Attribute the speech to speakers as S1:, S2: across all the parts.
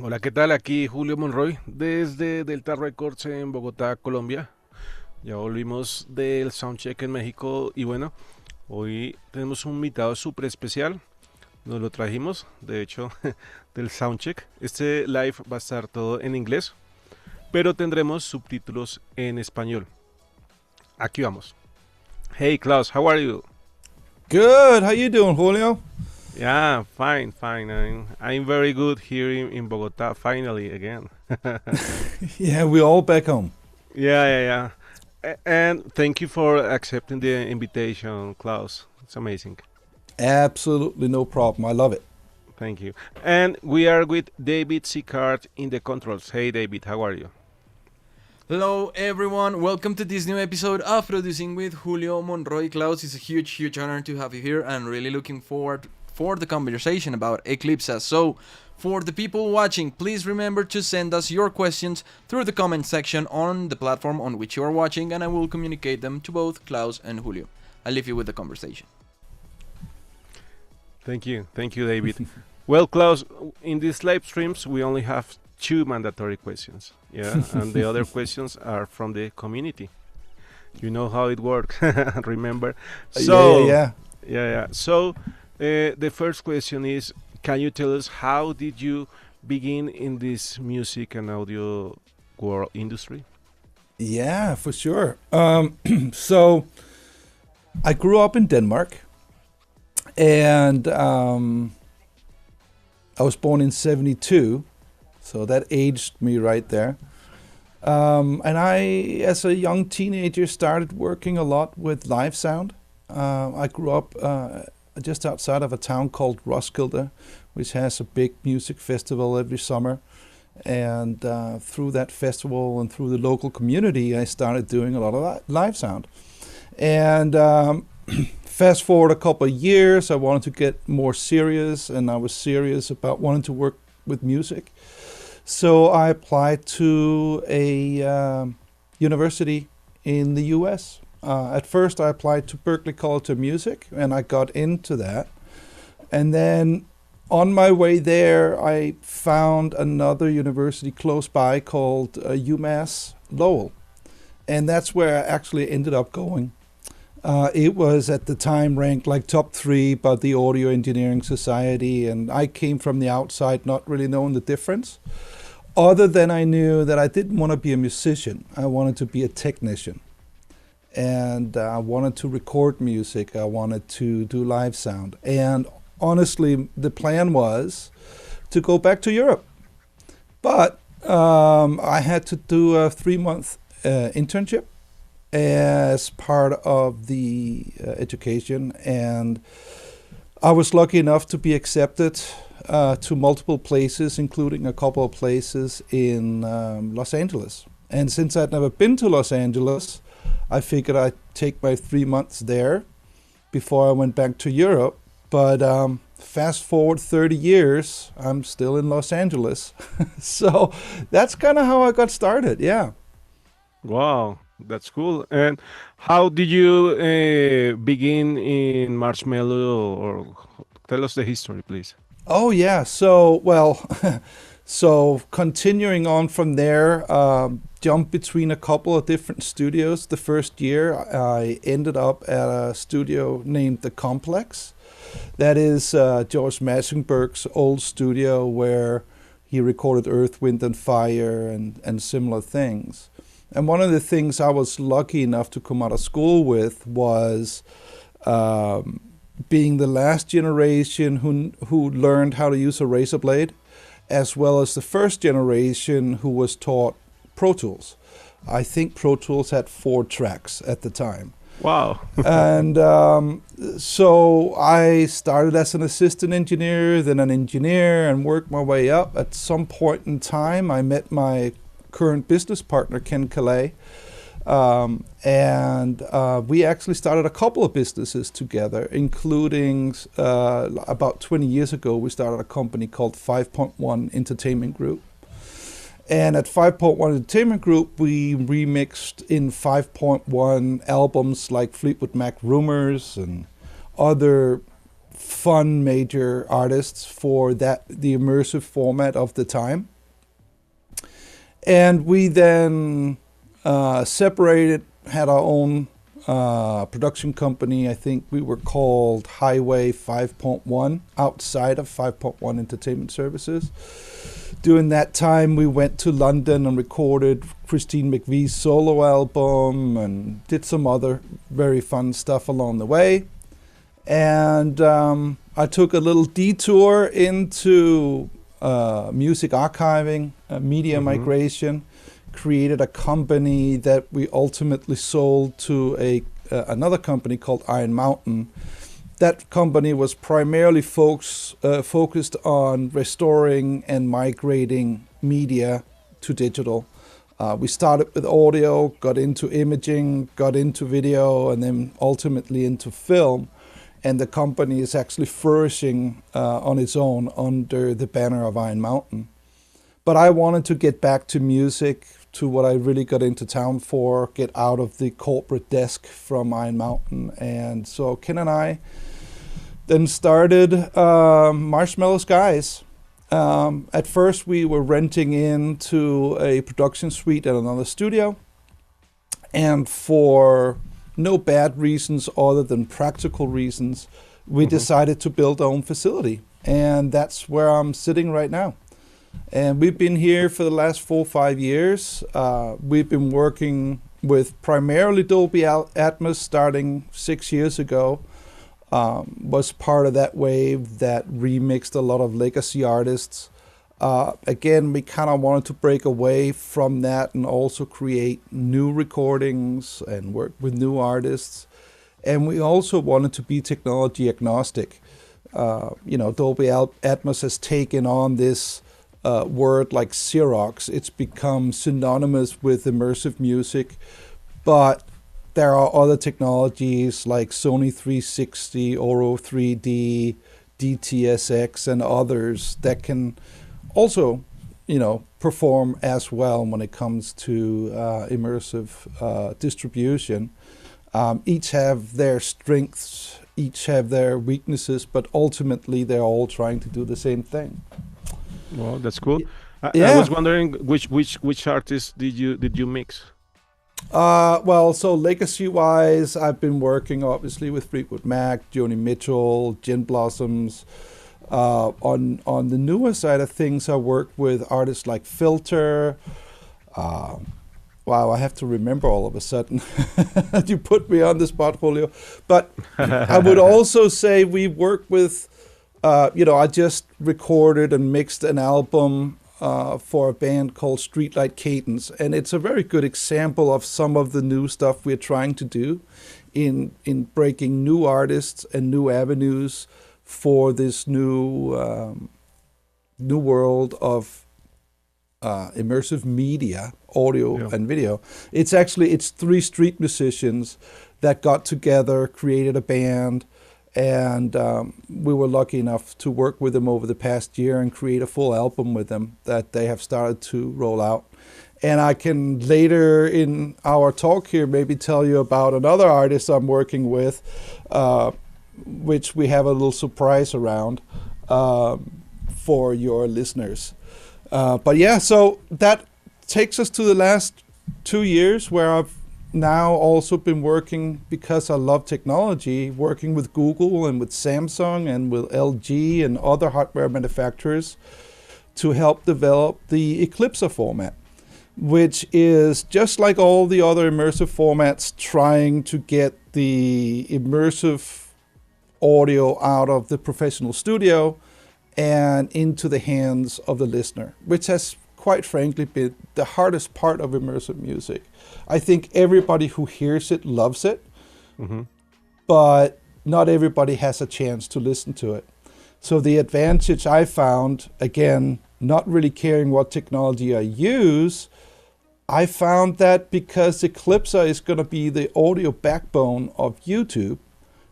S1: Hola, ¿qué tal? Aquí Julio Monroy desde Delta Records en Bogotá, Colombia. Ya volvimos del Soundcheck en México y bueno, hoy tenemos un invitado súper especial. Nos lo trajimos, de hecho, del Soundcheck. Este live va a estar todo en inglés, pero tendremos subtítulos en español. Aquí vamos. Hey Klaus, how are you?
S2: Good. How you doing, Julio?
S1: Yeah, fine. I'm very good here in Bogotá, finally again.
S2: Yeah, we're all back home.
S1: Yeah. And thank you for accepting the invitation, Klaus. It's amazing.
S2: Absolutely no problem. I love it.
S1: Thank you. And we are with David Sicard in the controls. Hey, David, how are you?
S3: Hello everyone, welcome to this new episode of Producing with Julio Monroy. Klaus, it's a huge honor to have you here and really looking forward for the conversation about Eclipsa. So, for the people watching, please remember to send us your questions through the comment section on the platform on which you are watching and I will communicate them to both Klaus and Julio. I'll leave you with the conversation.
S1: Thank you, David. Well, Klaus, in these live streams we only have 2 mandatory questions, and the other questions are from the community. You know how it works, remember? So, yeah. So, the first question is, can you tell us how did you begin in this music and audio world industry?
S2: Yeah, for sure. So, I grew up in Denmark, and I was born in '72. So that aged me right there. And I, as a young teenager, started working a lot with live sound. I grew up just outside of a town called Roskilde, which has a big music festival every summer. And through that festival and through the local community, I started doing a lot of live sound. And fast forward a couple of years, I wanted to get more serious, and I was serious about wanting to work with music. So I applied to a university in the US. At first I applied to Berklee College of Music and I got into that. And then on my way there I found another university close by called UMass Lowell. And that's where I actually ended up going. It was at the time ranked like top 3 by the Audio Engineering Society, and I came from the outside not really knowing the difference. Other than I knew that I didn't want to be a musician, I wanted to be a technician. And I wanted to record music, I wanted to do live sound. And honestly, the plan was to go back to Europe. But I had to do a 3-month internship as part of the education, and I was lucky enough to be accepted to multiple places, including a couple of places in Los Angeles. And since I'd never been to Los Angeles, I figured I'd take my 3 months there before I went back to Europe. But fast forward 30 years, I'm still in Los Angeles. So that's kind of how I got started, yeah.
S1: Wow, that's cool. And how did you begin in Marshmellow? Or tell us the history, please.
S2: Oh, yeah. So, well, so continuing on from there, jumped between a couple of different studios. The first year, I ended up at a studio named The Complex. That is George Massenberg's old studio where He recorded Earth, Wind and Fire and similar things. And one of the things I was lucky enough to come out of school with was being the last generation who learned how to use a razor blade, as well as the first generation who was taught Pro Tools. I think Pro Tools had 4 tracks at the time.
S1: Wow.
S2: And so I started as an assistant engineer, then an engineer, and worked my way up. At some point in time, I met my current business partner, Ken Calais, and we actually started a couple of businesses together, including about 20 years ago, we started a company called 5.1 Entertainment Group. And at 5.1 Entertainment Group, we remixed in 5.1 albums like Fleetwood Mac Rumors and other fun major artists for the immersive format of the time. And we then separated, had our own production company. I think we were called Highway 5.1, outside of 5.1 Entertainment Services. During that time, we went to London and recorded Christine McVie's solo album and did some other very fun stuff along the way. And I took a little detour into music archiving, media migration, created a company that we ultimately sold to another company called Iron Mountain. That company was primarily focused on restoring and migrating media to digital. We started with audio, got into imaging, got into video, and then ultimately into film. And the company is actually flourishing on its own under the banner of Iron Mountain. But I wanted to get back to music, to what I really got into town for, get out of the corporate desk from Iron Mountain. And so Ken and I then started Marshmellow Skies. At first, we were renting into a production suite at another studio. And for no bad reasons other than practical reasons, we decided to build our own facility. And that's where I'm sitting right now. And we've been here for the last 4 or 5 years. We've been working with primarily Dolby Atmos starting 6 years ago. Was part of that wave that remixed a lot of legacy artists. Again, we kind of wanted to break away from that and also create new recordings and work with new artists. And we also wanted to be technology agnostic. Dolby Atmos has taken on this word like Xerox. It's become synonymous with immersive music, but there are other technologies like Sony 360, Oro 3D, DTSX, and others that can also, perform as well when it comes to immersive distribution. Each have their strengths, each have their weaknesses, but ultimately they're all trying to do the same thing.
S1: Well, that's cool. I
S2: Yeah.
S1: was wondering which artists did you mix?
S2: So legacy-wise, I've been working obviously with Fleetwood Mac, Joni Mitchell, Gin Blossoms. On the newer side of things, I work with artists like Filter. Wow, I have to remember all of a sudden. You put me on the spot, Julio. But I would also say we work with, I just recorded and mixed an album for a band called Streetlight Cadence. And it's a very good example of some of the new stuff we're trying to do in breaking new artists and new avenues for this new world of immersive media, audio and video. It's 3 street musicians that got together, created a band, and we were lucky enough to work with them over the past year and create a full album with them that they have started to roll out. And I can later in our talk here maybe tell you about another artist I'm working with, which we have a little surprise around for your listeners. But yeah, so that takes us to the last 2 years where I've now also been working, because I love technology, working with Google and with Samsung and with LG and other hardware manufacturers to help develop the Eclipsa format, which is just like all the other immersive formats, trying to get the immersive audio out of the professional studio and into the hands of the listener, which has quite frankly been the hardest part of immersive music. I think everybody who hears it loves it, but not everybody has a chance to listen to it. So the advantage I found, again, not really caring what technology I use, I found that because Eclipsa is going to be the audio backbone of YouTube,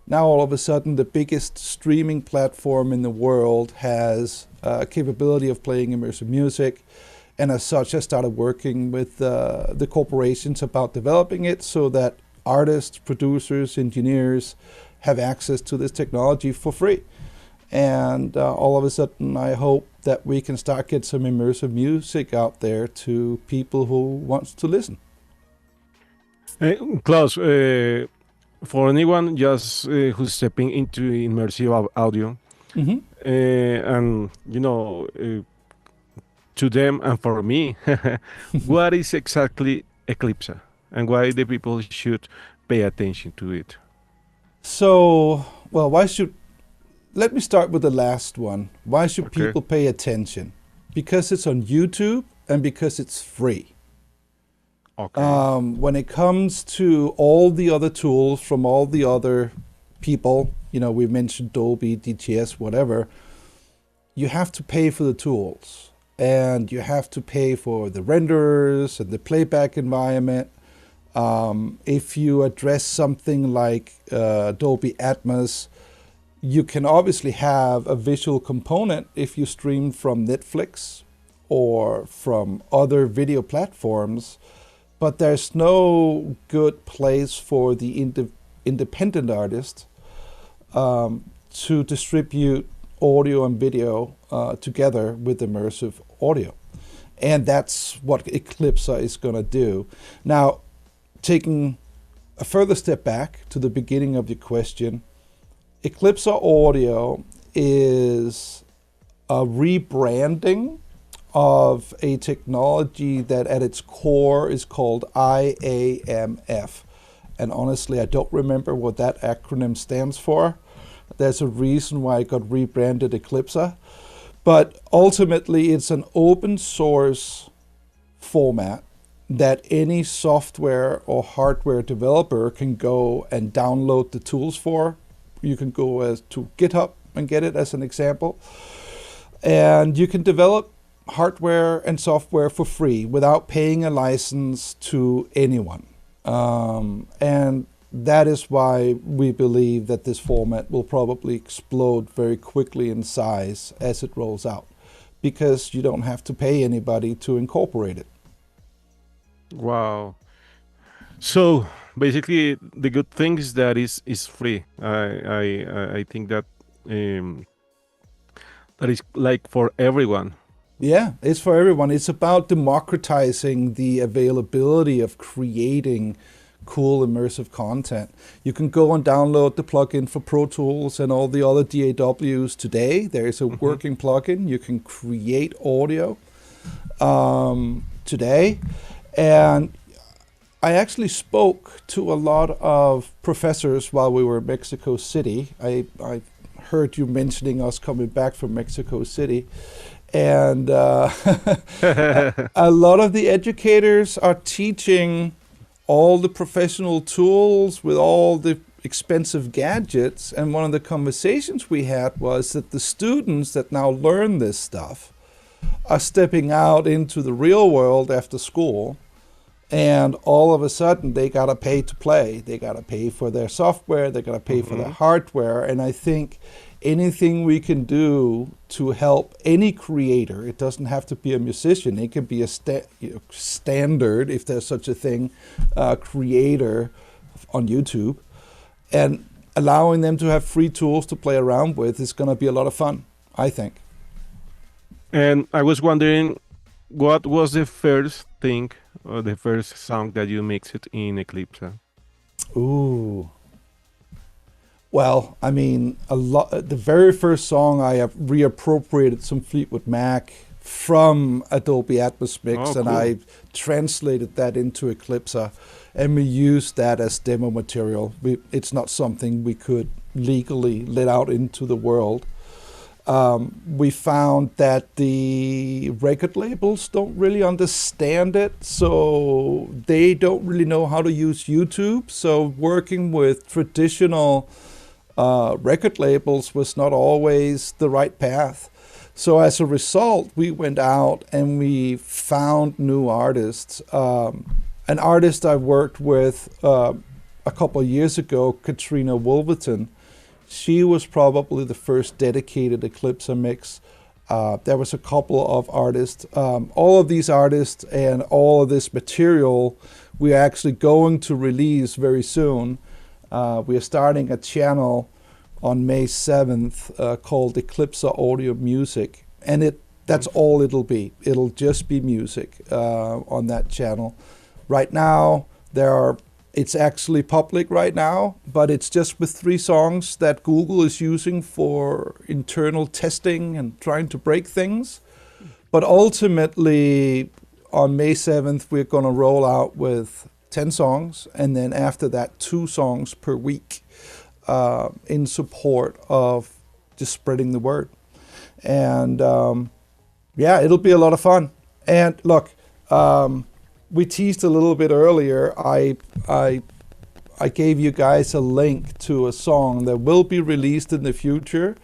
S2: now all of a sudden the biggest streaming platform in the world has capability of playing immersive music. And as such, I started working with the corporations about developing it so that artists, producers, engineers have access to this technology for free. And all of a sudden, I hope that we can start get some immersive music out there to people who wants to listen.
S1: Klaus, for anyone just who's stepping into immersive audio, and to them and for me, what is exactly Eclipsa, and why the people should pay attention to it?
S2: So, well, let me start with the last one. Why should people pay attention? Because it's on YouTube and because it's free. When it comes to all the other tools from all the other people, we mentioned Dolby, DTS, whatever, you have to pay for the tools. And you have to pay for the renderers and the playback environment. If you address something like Dolby Atmos, you can obviously have a visual component if you stream from Netflix or from other video platforms, but there's no good place for the independent artist to distribute audio and video together with immersive audio. And that's what Eclipsa is going to do. Now, taking a further step back to the beginning of the question, Eclipsa Audio is a rebranding of a technology that at its core is called IAMF. And honestly, I don't remember what that acronym stands for. There's a reason why it got rebranded Eclipsa. But ultimately, it's an open source format that any software or hardware developer can go and download the tools for. You can go to GitHub and get it as an example. And you can develop hardware and software for free without paying a license to anyone. And that is why we believe that this format will probably explode very quickly in size as it rolls out, because you don't have to pay anybody to incorporate it.
S1: Wow. So basically, the good thing is that is free. I think that that is like for everyone.
S2: Yeah, it's for everyone. It's about democratizing the availability of creating cool immersive content. You can go and download the plugin for Pro Tools and all the other DAWs today. There is a working plugin. You can create audio today. And I actually spoke to a lot of professors while we were in Mexico City. I heard you mentioning us coming back from Mexico City. And a lot of the educators are teaching all the professional tools with all the expensive gadgets. And one of the conversations we had was that the students that now learn this stuff are stepping out into the real world after school. And all of a sudden, they got to pay to play. They got to pay for their software. They got to pay for their hardware. And I think anything we can do to help any creator, it doesn't have to be a musician. It can be a standard, if there's such a thing, creator on YouTube. And allowing them to have free tools to play around with is going to be a lot of fun, I think.
S1: And I was wondering, what was the first thing or the first song that you mixed in Eclipsa?
S2: Ooh. Well, the very first song I have reappropriated some Fleetwood Mac from Adobe Atmos Mix,
S1: Oh,
S2: and
S1: cool.
S2: I translated that into Eclipsa, and we used that as demo material. It's not something we could legally let out into the world. We found that the record labels don't really understand it, so they don't really know how to use YouTube. So working with traditional record labels was not always the right path. So as a result, we went out and we found new artists. An artist I worked with a couple of years ago, Katrina Wolverton, she was probably the first dedicated Eclipsa mix. There was a couple of artists. All of these artists and all of this material we're actually going to release very soon. We are starting a channel on May 7th called Eclipsa Audio Music. And that's all it'll be. It'll just be music on that channel. Right now, it's actually public right now, but it's just with 3 songs that Google is using for internal testing and trying to break things. But ultimately, on May 7th, we're going to roll out with 10 songs, and then after that, 2 songs per week in support of just spreading the word. And yeah, it'll be a lot of fun. And look, we teased a little bit earlier. I gave you guys a link to a song that will be released in the future.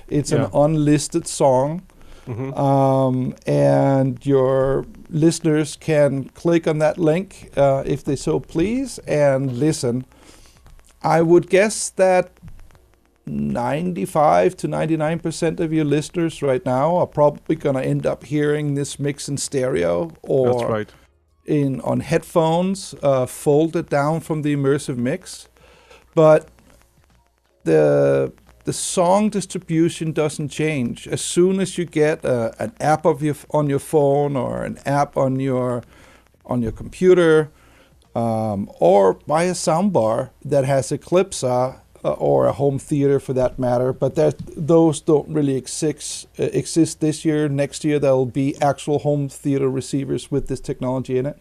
S2: It's an unlisted song. And your listeners can click on that link if they so please and listen. I would guess that 95 to 99% of your listeners right now are probably going to end up hearing this mix in stereo or
S1: That's right.
S2: on headphones, folded down from the immersive mix. But the song distribution doesn't change. As soon as you get an app on your phone or an app on your computer, or buy a soundbar that has Eclipsa or a home theater for that matter, but those don't really exist this year. Next year there'll be actual home theater receivers with this technology in it.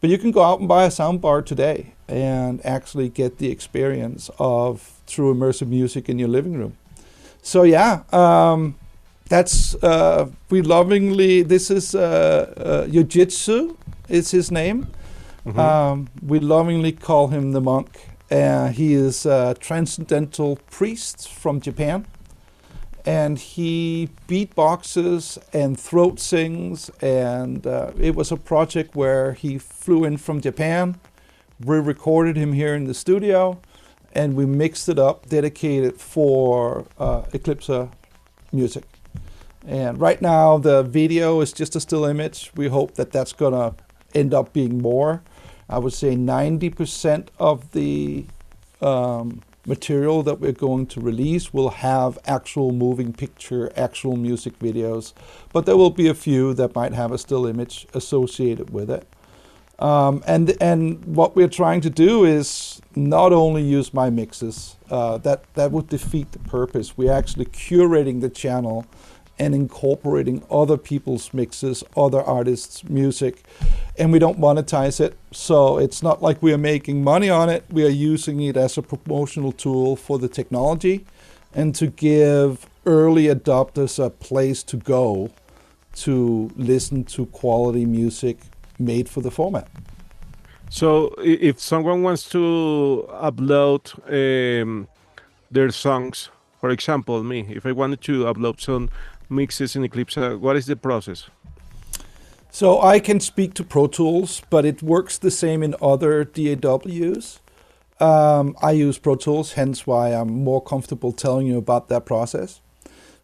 S2: But you can go out and buy a soundbar today and actually get the experience of true immersive music in your living room. So yeah, that's we lovingly. This is Yojitsu is his name. We lovingly call him the monk. He is a transcendental priest from Japan, and he beatboxes and throat sings, and it was a project where he flew in from Japan. We recorded him here in the studio, and we mixed it up, dedicated for Eclipsa music. And right now the video is just a still image. We hope that that's gonna end up being more. I would say 90% of the material that we're going to release will have actual moving picture, actual music videos, but there will be a few that might have a still image associated with it. And what we're trying to do is not only use my mixes, that would defeat the purpose. We're actually curating the channel and incorporating other people's mixes, other artists' music, and we don't monetize it. So it's not like we are making money on it. We are using it as a promotional tool for the technology and to give early adopters a place to go to listen to quality music made for the format.
S1: So if someone wants to upload their songs, for example, me, if I wanted to upload some mixes in Eclipsa, what is the process?
S2: So I can speak to Pro Tools, but it works the same in other DAWs. I use Pro Tools, hence why I'm more comfortable telling you about that process.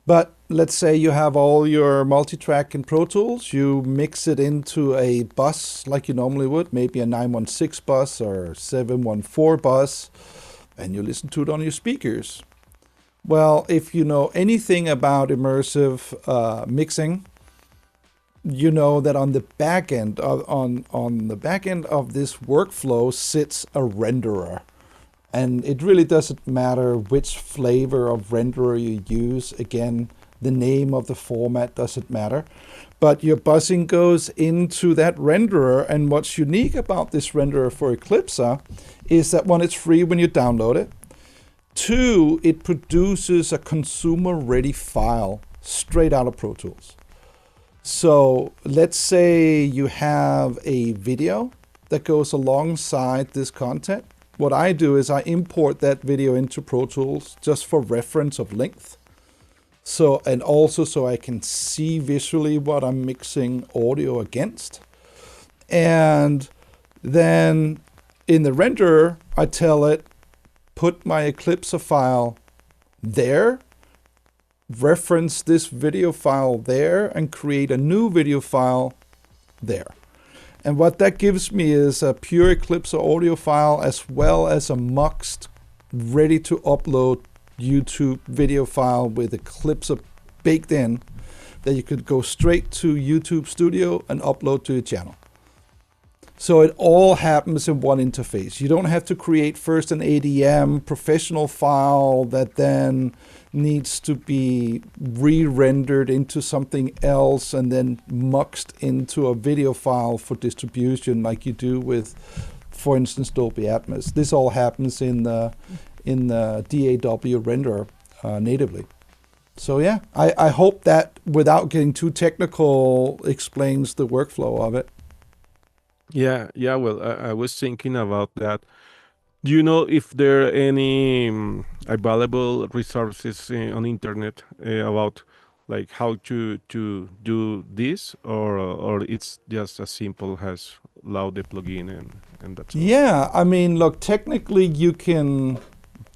S2: But let's say you have all your multi-track in Pro Tools, you mix it into a bus like you normally would, maybe a 916 bus or 714 bus, and you listen to it on your speakers. Well, if you know anything about immersive mixing, you know that on the back end on the back end of this workflow sits a renderer. And it really doesn't matter which flavor of renderer you use. Again, The name of the format doesn't matter. But your buzzing goes into that renderer, and what's unique about this renderer for Eclipsa is that one, it's free when you download it. Two, it produces a consumer-ready file straight out of Pro Tools. So let's say you have a video that goes alongside this content. What I do is I import that video into Pro Tools just for reference of length. So, and also so I can see visually what I'm mixing audio against. And then in the renderer, I tell it, put my Eclipsa file there, reference this video file there, and create a new video file there. And what that gives me is a pure Eclipsa audio file as well as a muxed, ready to upload YouTube video file with Eclipsa baked in that you could go straight to YouTube Studio and upload to your channel. So it all happens in one interface. You don't have to create first an ADM professional file that then needs to be re-rendered into something else and then muxed into a video file for distribution like you do with, for instance, Dolby Atmos. This all happens in the DAW renderer natively. So yeah, I hope that without getting too technical explains the workflow of it.
S1: Yeah, yeah. Well, I was thinking about that. Do you know if there are any available resources on internet about like how to do this, or it's just as simple as load the plugin and that's all?
S2: Yeah, I mean, look, technically you can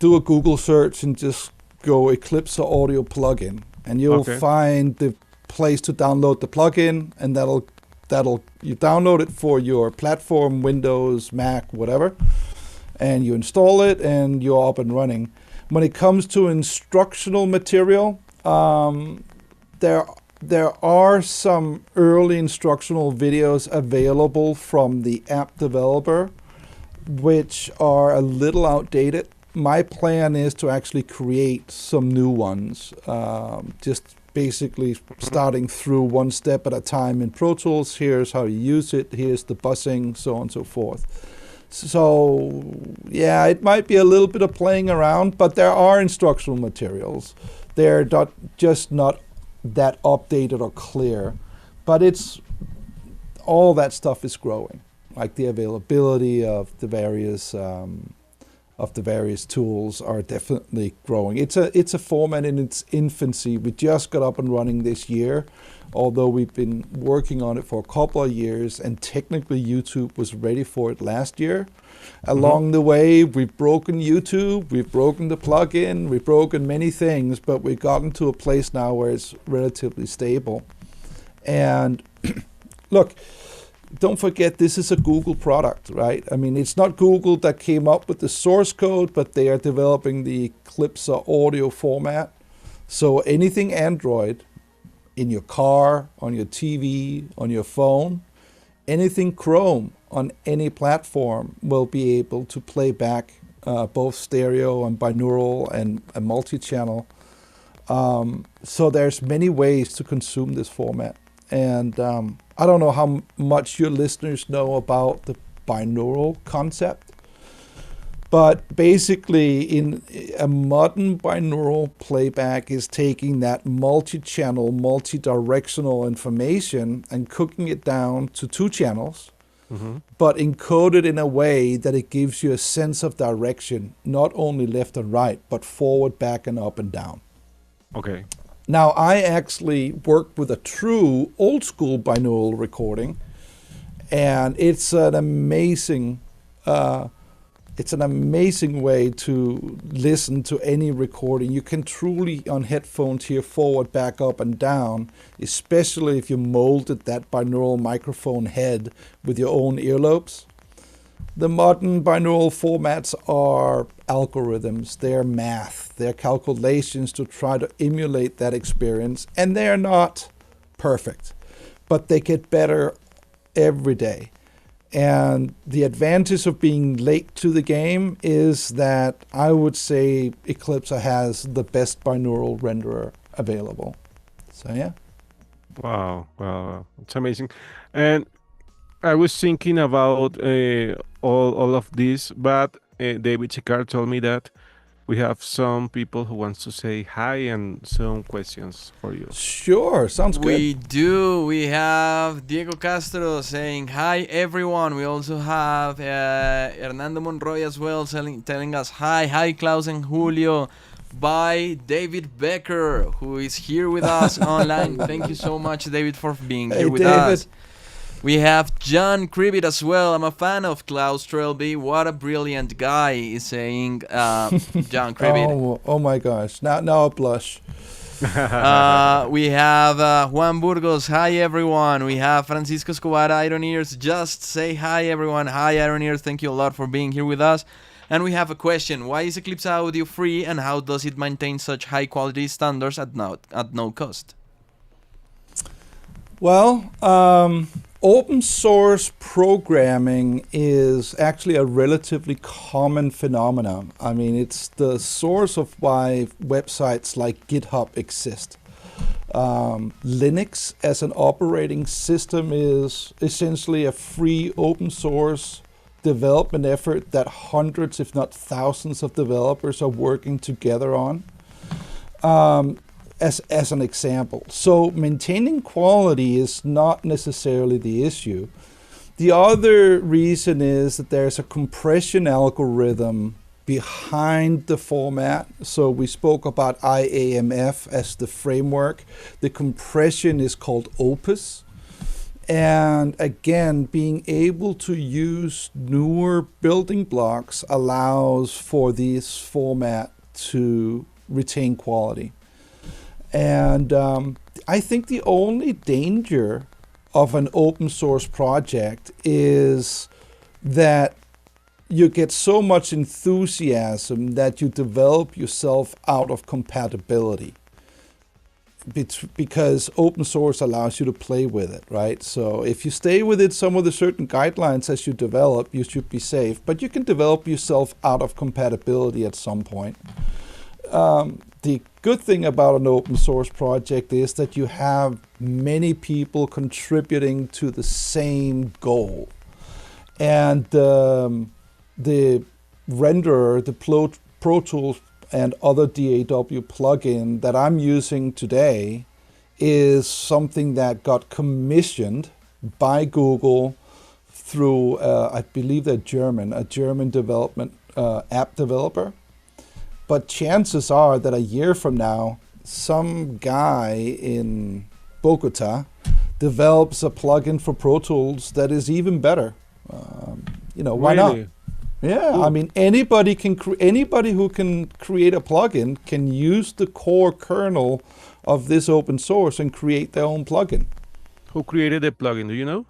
S2: do a Google search and just go Eclipsa audio plugin, and you'll
S1: Okay.
S2: find the place to download the plugin, and that'll you download it for your platform, Windows, Mac, whatever, and you install it and you're up and running. When it comes to instructional material, there are some early instructional videos available from the app developer, which are a little outdated. My plan is to actually create some new ones, just basically starting through one step at a time in Pro Tools. Here's how you use it, here's the buzzing, so on and so forth. So yeah, it might be a little bit of playing around, but there are instructional materials. They're just not that updated or clear, but it's all that stuff is growing, like the availability of the various tools are definitely growing. It's a format in its infancy. We just got up and running this year, although we've been working on it for a couple of years, and technically YouTube was ready for it last year. Along the way, we've broken YouTube, we've broken the plugin, we've broken many things, but we've gotten to a place now where it's relatively stable. And look, don't forget, this is a Google product, right? I mean, it's not Google that came up with the source code, but they are developing the Eclipsa audio format. So anything Android in your car, on your TV, on your phone, anything Chrome on any platform will be able to play back both stereo and binaural and a multi-channel. So there's many ways to consume this format. And I don't know how much your listeners know about the binaural concept, but basically in a modern binaural playback is taking that multi-channel, multi-directional information and cooking it down to two channels, but encoded in a way that it gives you a sense of direction, not only left and right, but forward, back, and up and down.
S1: Okay.
S2: Now, I actually worked with a true old school binaural recording, and it's an amazing way to listen to any recording. You can truly on headphones hear forward, back, up, and down, especially if you molded that binaural microphone head with your own earlobes. The modern binaural formats are algorithms, they're math, they're calculations to try to emulate that experience, and they're not perfect, but they get better every day. And the advantage of being late to the game is that I would say Eclipsa has the best binaural renderer available. So yeah.
S1: Wow, it's amazing. And I was thinking about all of this, but David Chikar told me that we have some people who wants to say hi and some questions for you.
S2: Sure, sounds good.
S3: We do. We have Diego Castro saying hi, everyone. We also have Hernando Monroy as well telling us hi. Hi, Klaus and Julio. By David Becker, who is here with us online. Thank you so much, David, for being
S2: Hey,
S3: here with
S2: David.
S3: us. We have John Cribbit as well. I'm a fan of Claus Trelby. What a brilliant guy, is saying John Cribbit.
S2: Oh my gosh! Now I blush.
S3: We have Juan Burgos. Hi, everyone. We have Francisco Escobar, Iron Ears. Just say hi, everyone. Hi, Iron Ears. Thank you a lot for being here with us. And we have a question. Why is Eclipsa Audio free, and how does it maintain such high quality standards at no cost?
S2: Well, open source programming is actually a relatively common phenomenon. I mean, it's the source of why websites like GitHub exist. Linux as an operating system is essentially a free open source development effort that hundreds, if not thousands, of developers are working together on. As an example. So maintaining quality is not necessarily the issue. The other reason is that there's a compression algorithm behind the format. So we spoke about IAMF as the framework. The compression is called Opus. And again, being able to use newer building blocks allows for this format to retain quality. And I think the only danger of an open source project is that you get so much enthusiasm that you develop yourself out of compatibility. Because open source allows you to play with it, right? So if you stay within some of the certain guidelines as you develop, you should be safe. But you can develop yourself out of compatibility at some point. The good thing about an open source project is that you have many people contributing to the same goal. And the renderer, the Pro Tools and other DAW plugin that I'm using today is something that got commissioned by Google through, I believe they're German, a German development app developer. But chances are that a year from now, some guy in Bogota develops a plugin for Pro Tools that is even better. Why not? Yeah, I mean, anybody who can create a plugin can use the core kernel of this open source and create their own plugin.
S1: Who created the plugin? Do you know?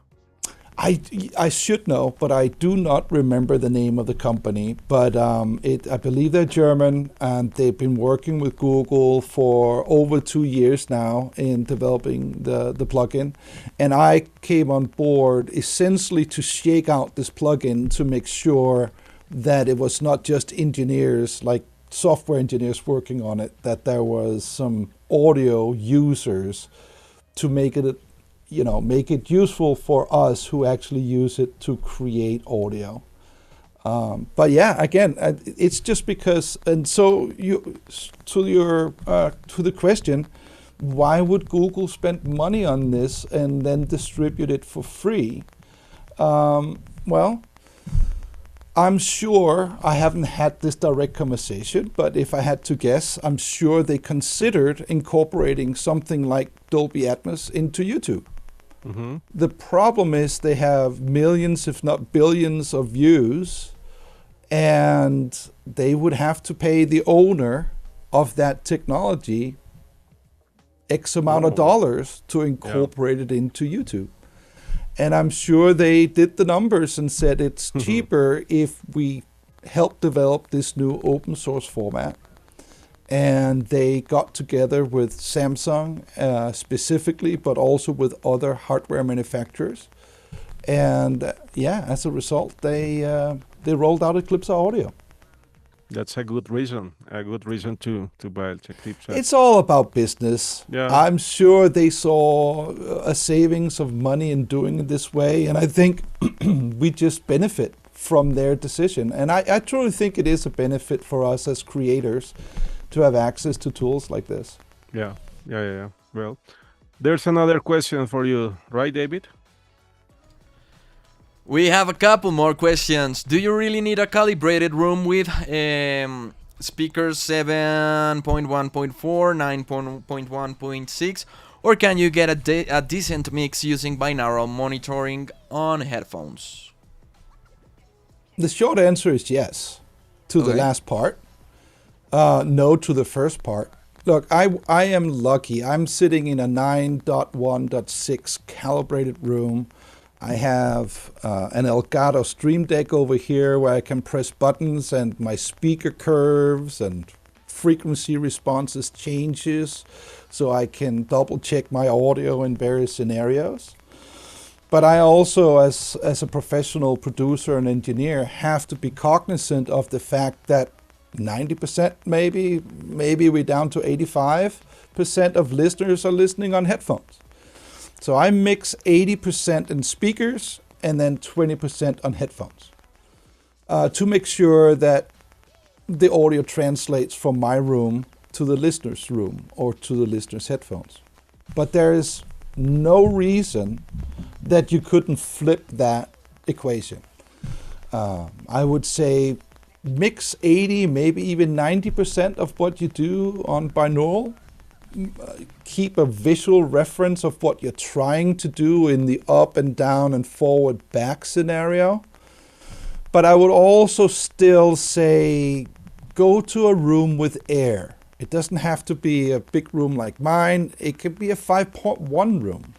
S2: I should know, but I do not remember the name of the company. But I believe they're German, and they've been working with Google for over 2 years now in developing the plugin. And I came on board essentially to shake out this plugin to make sure that it was not just engineers, like software engineers working on it, that there was some audio users to make it useful for us who actually use it to create audio. But yeah, again, it's just because, and so to the question, why would Google spend money on this and then distribute it for free? Well, I'm sure, I haven't had this direct conversation, but if I had to guess, I'm sure they considered incorporating something like Dolby Atmos into YouTube.
S1: Mm-hmm.
S2: The problem is they have millions, if not billions, of views, and they would have to pay the owner of that technology X amount of dollars to incorporate it into YouTube. And I'm sure they did the numbers and said it's cheaper if we help develop this new open source format. And they got together with Samsung specifically, but also with other hardware manufacturers. And as a result, they rolled out Eclipsa Audio.
S1: That's a good reason to buy Eclipsa.
S2: It's all about business.
S1: Yeah,
S2: I'm sure they saw a savings of money in doing it this way, and I think we just benefit from their decision. And I truly think it is a benefit for us as creators to have access to tools like this.
S1: yeah. Well, there's another question for you, right, David?
S3: We have a couple more questions. Do you really need a calibrated room with speakers 7.1.4, 9.1.6, or can you get a decent mix using binaural monitoring on headphones?
S2: The short answer is yes to the
S3: Okay.
S2: last part. No to the first part. Look, I am lucky. I'm sitting in a 9.1.6 calibrated room. I have an Elgato Stream Deck over here where I can press buttons and my speaker curves and frequency responses changes so I can double check my audio in various scenarios. But I also, as a professional producer and engineer, have to be cognizant of the fact that 90% maybe we're down to 85% of listeners are listening on headphones. So I mix 80% in speakers and then 20% on headphones to make sure that the audio translates from my room to the listener's room or to the listener's headphones. But there is no reason that you couldn't flip that equation. I would say mix 80, maybe even 90% of what you do on binaural. Keep a visual reference of what you're trying to do in the up and down and forward back scenario. But I would also still say go to a room with air. It doesn't have to be a big room like mine. It could be a 5.1 room.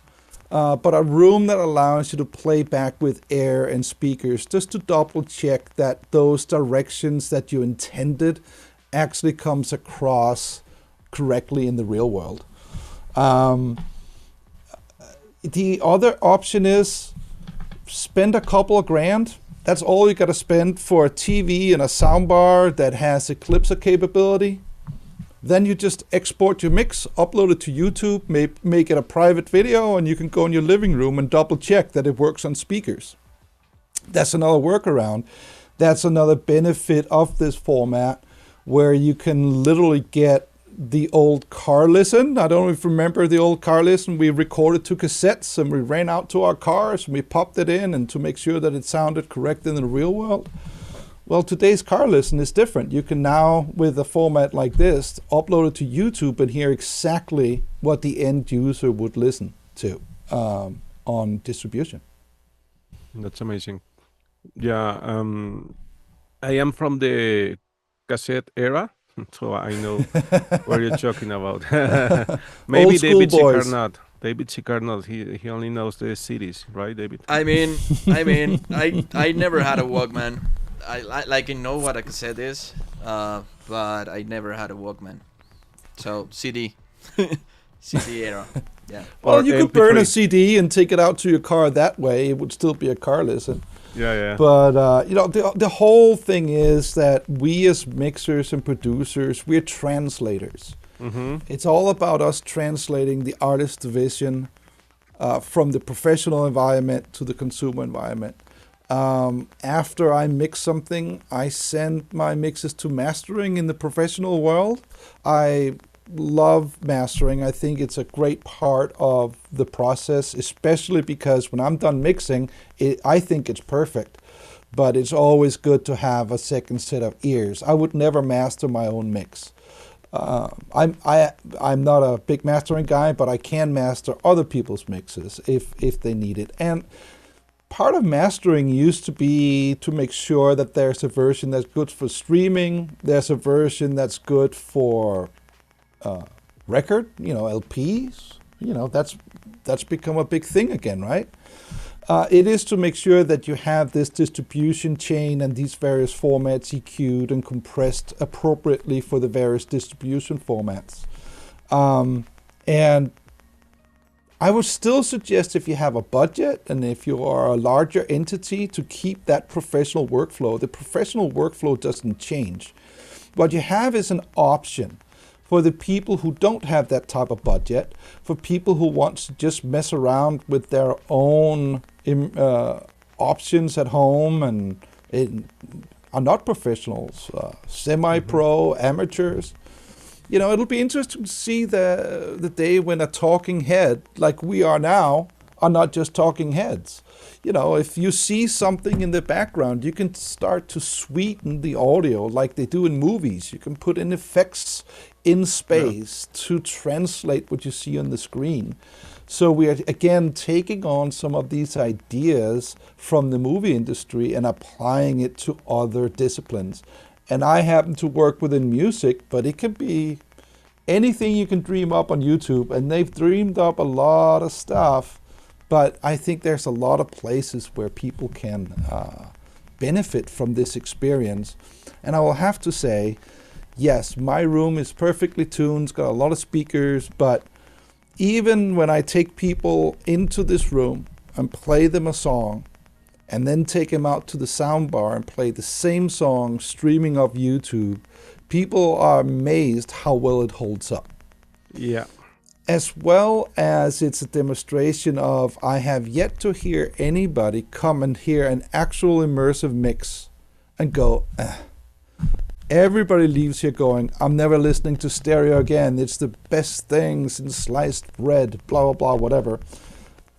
S2: But a room that allows you to play back with air and speakers just to double check that those directions that you intended actually comes across correctly in the real world. The other option is spend a couple of grand. That's all you got to spend for a TV and a soundbar that has Eclipsa capability. Then you just export your mix, upload it to YouTube, make it a private video, and you can go in your living room and double check that it works on speakers. That's another workaround. That's another benefit of this format where you can literally get the old car listen. I don't know if you remember the old car listen. We recorded to cassettes and we ran out to our cars and we popped it in and to make sure that it sounded correct in the real world. Well, today's car listen is different. You can now, with a format like this, upload it to YouTube and hear exactly what the end user would listen to on distribution.
S1: That's amazing. Yeah, I am from the cassette era, so I know what you're talking about. Maybe
S2: Old school
S1: David
S2: boys.
S1: Sicarnot. David Sicarnot, he only knows the cities, right, David?
S3: I never had a Walkman. I know what a cassette is, but I never had a Walkman. So CD, CD era. Yeah.
S2: Well,
S1: Or
S2: you could burn a
S1: MP3.
S2: CD and take it out to your car that way. It would still be a car listen.
S1: Yeah.
S2: But the whole thing is that we as mixers and producers, we're translators.
S1: Mm-hmm.
S2: It's all about us translating the artist's vision from the professional environment to the consumer environment. After I mix something, I send my mixes to mastering in the professional world. I love mastering. I think it's a great part of the process, especially because when I'm done mixing, I think it's perfect. But it's always good to have a second set of ears. I would never master my own mix. I'm not a big mastering guy, but I can master other people's mixes if they need it. And part of mastering used to be to make sure that there's a version that's good for streaming, there's a version that's good for record, LPs. That's become a big thing again, right? It is to make sure that you have this distribution chain and these various formats EQ'd and compressed appropriately for the various distribution formats. And I would still suggest, if you have a budget and if you are a larger entity, to keep that professional workflow. The professional workflow doesn't change. What you have is an option for the people who don't have that type of budget, for people who want to just mess around with their own options at home and are not professionals, semi-pro, amateurs. You know, it'll be interesting to see the day when a talking head, like we are now, are not just talking heads. You know, if you see something in the background, you can start to sweeten the audio like they do in movies. You can put in effects in space to translate what you see on the screen. So we are, again, taking on some of these ideas from the movie industry and applying it to other disciplines. And I happen to work within music, but it can be anything you can dream up on YouTube. And they've dreamed up a lot of stuff. But I think there's a lot of places where people can benefit from this experience. And I will have to say, yes, my room is perfectly tuned, it's got a lot of speakers, but even when I take people into this room and play them a song, and then take them out to the soundbar and play the same song streaming off YouTube, people are amazed how well it holds up.
S1: Yeah.
S2: As well as it's a demonstration of, I have yet to hear anybody come and hear an actual immersive mix and go, everybody leaves here going, I'm never listening to stereo again. It's the best thing since sliced bread, blah, blah, blah, whatever.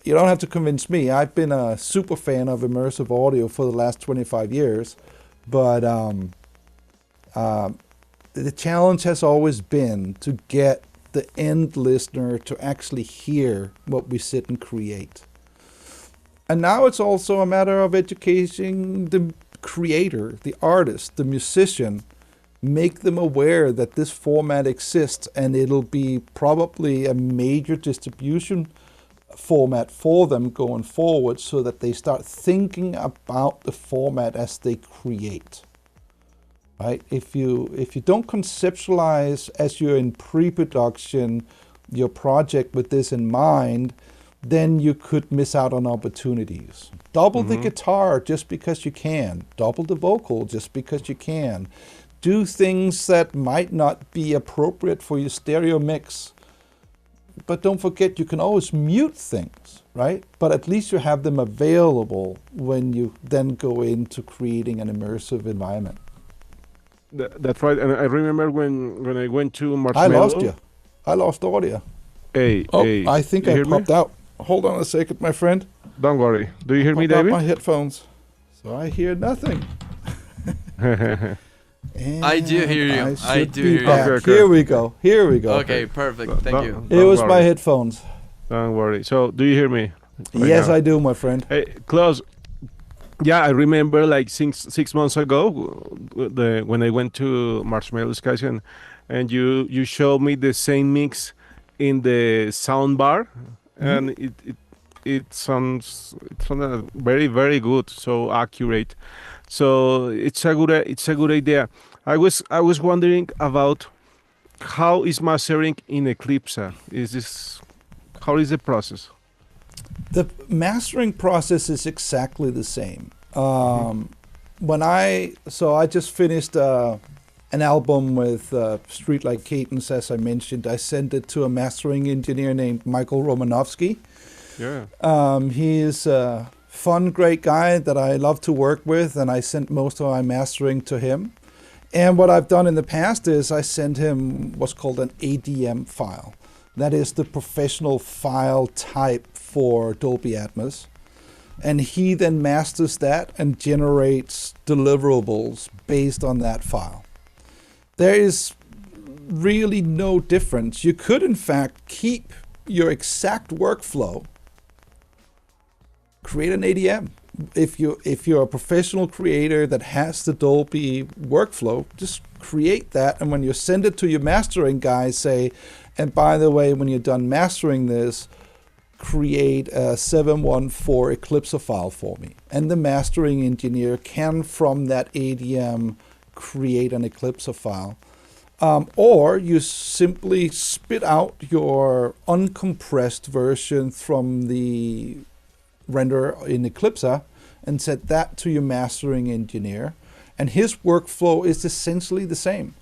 S2: You don't have to convince me. I've been a super fan of immersive audio for the last 25 years. But the challenge has always been to get the end listener to actually hear what we sit and create. And now it's also a matter of educating the creator, the artist, the musician, make them aware that this format exists, and it'll be probably a major distribution format for them going forward, so that they start thinking about the format as they create. Right? If you don't conceptualize as you're in pre-production your project with this in mind, then you could miss out on opportunities. Double the guitar just because you can. Double the vocal just because you can. Do things that might not be appropriate for your stereo mix. But don't forget, you can always mute things, right? But at least you have them available when you then go into creating an immersive environment.
S1: That's right. And I remember when I went to Marshmellow.
S2: I lost you. I lost audio.
S1: Hey,
S2: I think I popped out. Hold on a second, my friend.
S1: Don't worry. Do you hear me,
S2: Popped out
S1: David?
S2: my headphones. So I hear nothing.
S3: I do hear you. I do hear you.
S1: Okay.
S2: Here we go.
S3: Okay, perfect. Thank you.
S2: It was my headphones.
S1: Don't worry. So, do you hear me?
S2: Yes,
S1: now?
S2: I do, my friend.
S1: Hey, Klaus. Yeah, I remember like 6 months ago, when I went to Marshmellow Skies, and you showed me the same mix in the sound bar, and it sounded very, very good, so accurate. So it's a good idea. I was wondering about how is mastering in Eclipsa. How is the process?
S2: The mastering process is exactly the same. I just finished an album with Streetlight Cadence, as I mentioned. I sent it to a mastering engineer named Michael Romanovsky.
S1: Yeah.
S2: He is a fun, great guy that I love to work with, and I sent most of my mastering to him. And what I've done in the past is I sent him what's called an ADM file. That is the professional file type for Dolby Atmos. And he then masters that and generates deliverables based on that file. There is really no difference. You could, in fact, keep your exact workflow, create an ADM. If you're a professional creator that has the Dolby workflow, just create that, and when you send it to your mastering guy, say, and by the way, when you're done mastering this, create a 714 Eclipsa file for me. And the mastering engineer can, from that ADM, create an Eclipsa file. Or you simply spit out your uncompressed version from the render in Eclipsa and set that to your mastering engineer. And his workflow is essentially the same.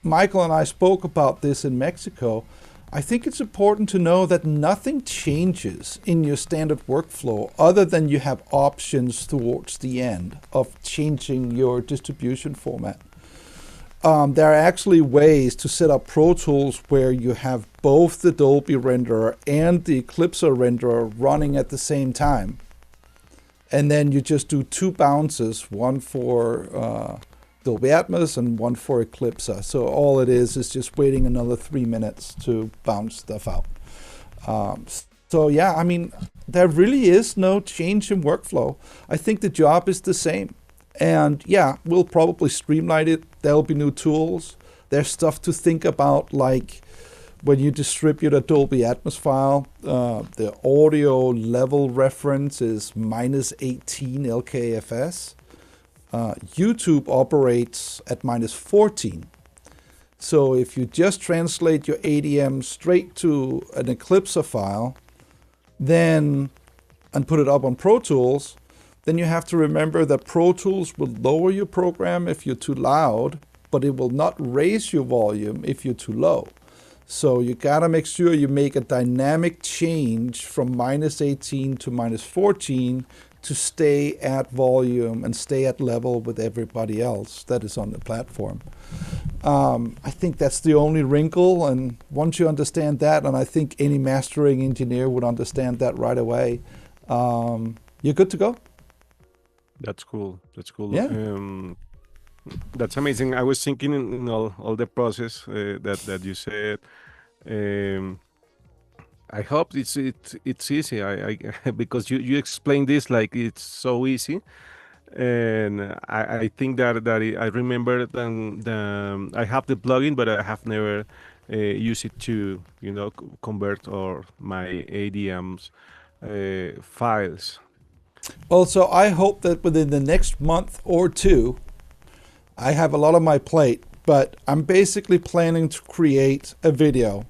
S2: Michael and I spoke about this in Mexico. I think it's important to know that nothing changes in your standard workflow other than you have options towards the end of changing your distribution format. There are actually ways to set up Pro Tools where you have both the Dolby renderer and the Eclipsa renderer running at the same time. And then you just do 2 bounces, one for Dolby Atmos and one for Eclipsa. So all it is just waiting another 3 minutes to bounce stuff out. So yeah, I mean, there really is no change in workflow. I think the job is the same. And yeah, we'll probably streamline it. There'll be new tools. There's stuff to think about, like when you distribute a Dolby Atmos file, the audio level reference is -18 LKFS. YouTube operates at -14. So if you just translate your ADM straight to an Eclipsa file, then and put it up on Pro Tools, then you have to remember that Pro Tools will lower your program if you're too loud, but it will not raise your volume if you're too low. So you gotta make sure you make a dynamic change from -18 to -14 to stay at volume and stay at level with everybody else that is on the platform. I think that's the only wrinkle, and once you understand that, and I think any mastering engineer would understand that right away, you're good to go.
S1: That's cool. That's cool.
S2: Yeah.
S1: That's amazing. I was thinking in all the process that you said. I hope it's easy. I because you explained this like it's so easy, and I think that I remember I have the plugin, but I have never used it to convert or my ADMs files.
S2: Also, I hope that within the next month or two, I have a lot on my plate, but I'm basically planning to create a video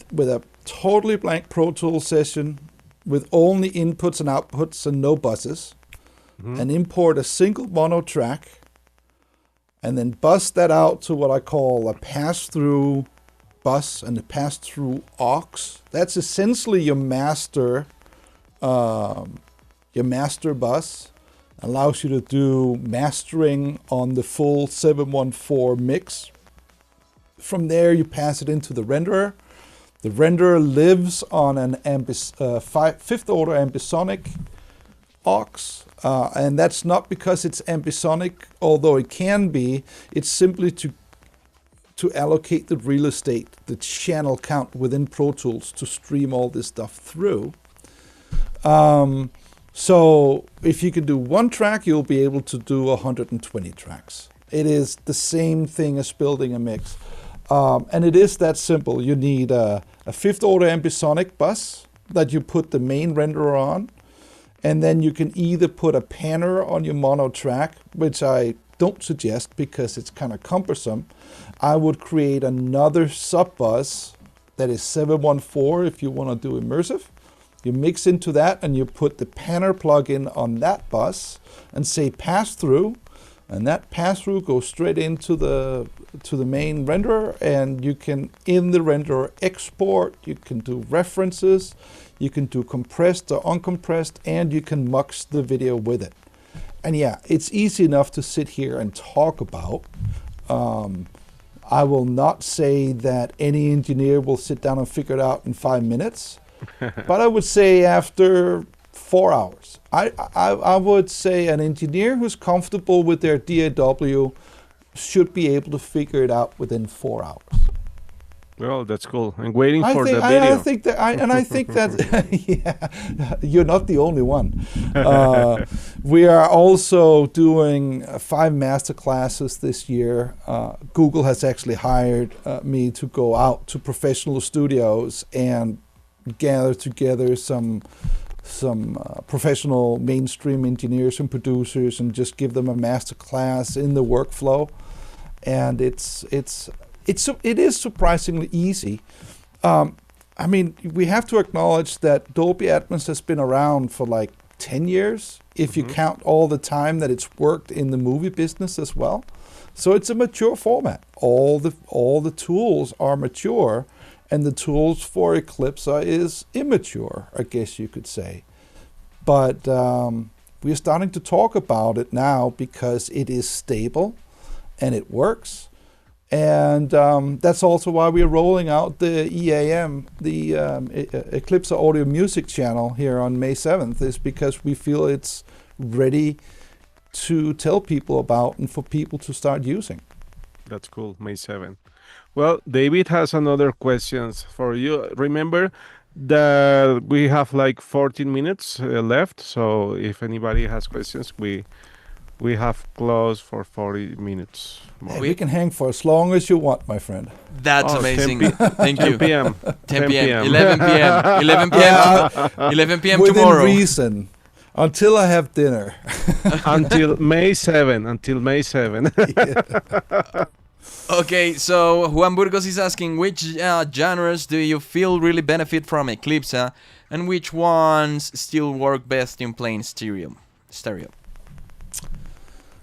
S2: with a totally blank Pro Tools session with only inputs and outputs and no buses, and import a single mono track, and then bust that out to what I call a pass-through bus and a pass-through aux. That's essentially your master bus. Allows you to do mastering on the full 714 mix. From there, you pass it into the renderer. The renderer lives on an fifth order ambisonic aux, and that's not because it's ambisonic, although it can be. It's simply to allocate the real estate, the channel count within Pro Tools to stream all this stuff through. So if you can do one track, you'll be able to do 120 tracks. It is the same thing as building a mix. And it is that simple. You need a fifth order ambisonic bus that you put the main renderer on. And then you can either put a panner on your mono track, which I don't suggest because it's kind of cumbersome. I would create another sub bus that is 714 if you want to do immersive. You mix into that and you put the panner plugin on that bus and say pass through, and that pass through goes straight into the main renderer, and you can in the renderer export, you can do references, you can do compressed or uncompressed, and you can mux the video with it. And yeah, it's easy enough to sit here and talk about. I will not say that any engineer will sit down and figure it out in 5 minutes. But I would say after 4 hours. I would say an engineer who's comfortable with their DAW should be able to figure it out within 4 hours.
S1: Well, that's cool. I'm waiting for the video.
S2: I think that yeah, you're not the only one. We are also doing 5 master classes this year. Google has actually hired me to go out to professional studios and gather together some professional mainstream engineers and producers and just give them a master class in the workflow. and it is surprisingly easy. I mean, we have to acknowledge that Dolby Atmos has been around for like 10 years, if you count all the time that it's worked in the movie business as well. So it's a mature format. All the tools are mature, and the tools for Eclipsa is immature, I guess you could say. But we're starting to talk about it now because it is stable and it works. And that's also why we're rolling out the EAM, the Eclipsa Audio Music channel here on May 7th, is because we feel it's ready to tell people about and for people to start using.
S1: That's cool, May 7th. Well, David has another questions for you. Remember that we have like 14 minutes left, so if anybody has questions, we have closed for 40 minutes more.
S2: And we can hang for as long as you want, my friend.
S3: That's amazing. Thank
S1: 10
S3: you.
S1: p.m.
S3: 10 p.m. 11 p.m. 11 p.m. 11 p.m.
S2: Within
S3: tomorrow.
S2: reason, until I have dinner.
S1: Until May 7. Until May 7.
S3: Okay, so Juan Burgos is asking, which genres do you feel really benefit from Eclipsa, and which ones still work best in plain stereo?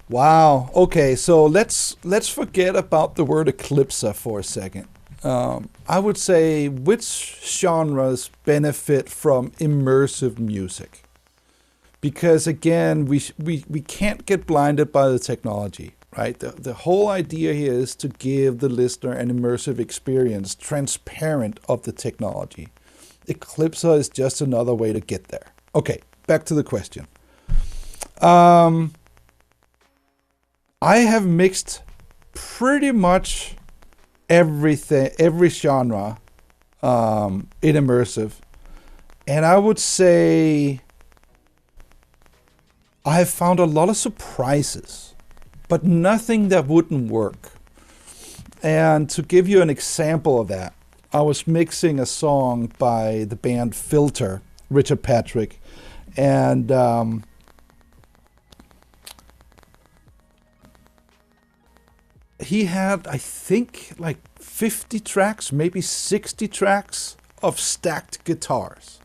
S2: Wow. Okay, so let's forget about the word Eclipsa for a second. I would say, which genres benefit from immersive music? Because again, we can't get blinded by the technology, right? The whole idea here is to give the listener an immersive experience, transparent of the technology. Eclipsa is just another way to get there. Okay, back to the question. I have mixed pretty much everything, every genre in immersive, and I would say I have found a lot of surprises, but nothing that wouldn't work. And to give you an example of that, I was mixing a song by the band Filter, Richard Patrick, and he had, I think, like 50 tracks, maybe 60 tracks of stacked guitars.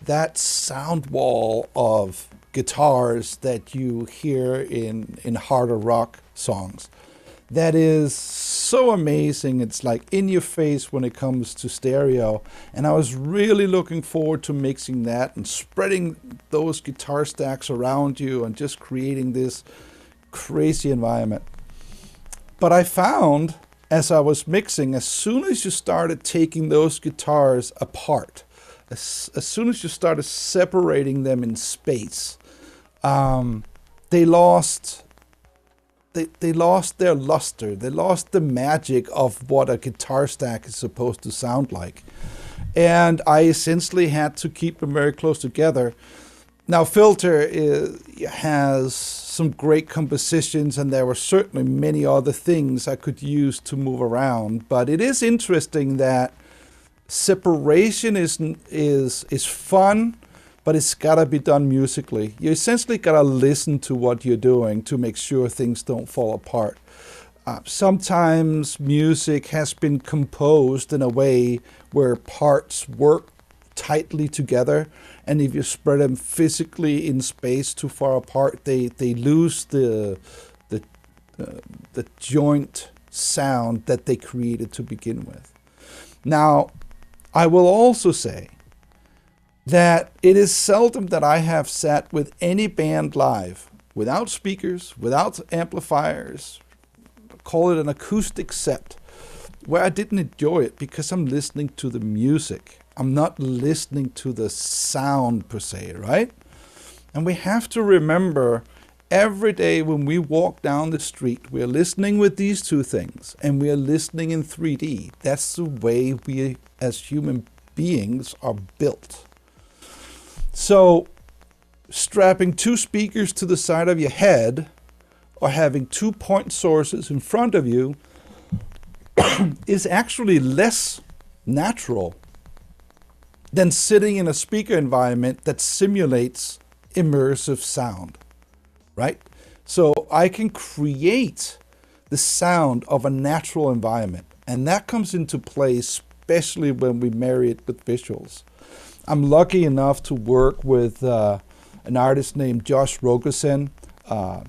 S2: That sound wall of guitars that you hear in harder rock songs. That is so amazing. It's like in your face when it comes to stereo. And I was really looking forward to mixing that and spreading those guitar stacks around you and just creating this crazy environment. But I found, as I was mixing, as soon as you started taking those guitars apart, as soon as you started separating them in space, they lost their luster. They lost the magic of what a guitar stack is supposed to sound like. And I essentially had to keep them very close together. Now, Filter has some great compositions, and there were certainly many other things I could use to move around. But it is interesting that separation is fun, but it's gotta be done musically. You essentially gotta listen to what you're doing to make sure things don't fall apart. Sometimes music has been composed in a way where parts work tightly together, and if you spread them physically in space too far apart, they lose the joint sound that they created to begin with. Now, I will also say that it is seldom that I have sat with any band live without speakers, without amplifiers, call it an acoustic set, where I didn't enjoy it because I'm listening to the music. I'm not listening to the sound per se, right? And we have to remember every day when we walk down the street, we're listening with these two things, and we are listening in 3D. That's the way we as human beings are built. So strapping two speakers to the side of your head or having 2 point sources in front of you is actually less natural than sitting in a speaker environment that simulates immersive sound, right? So I can create the sound of a natural environment. And that comes into play especially when we marry it with visuals. I'm lucky enough to work with an artist named Josh Rogerson.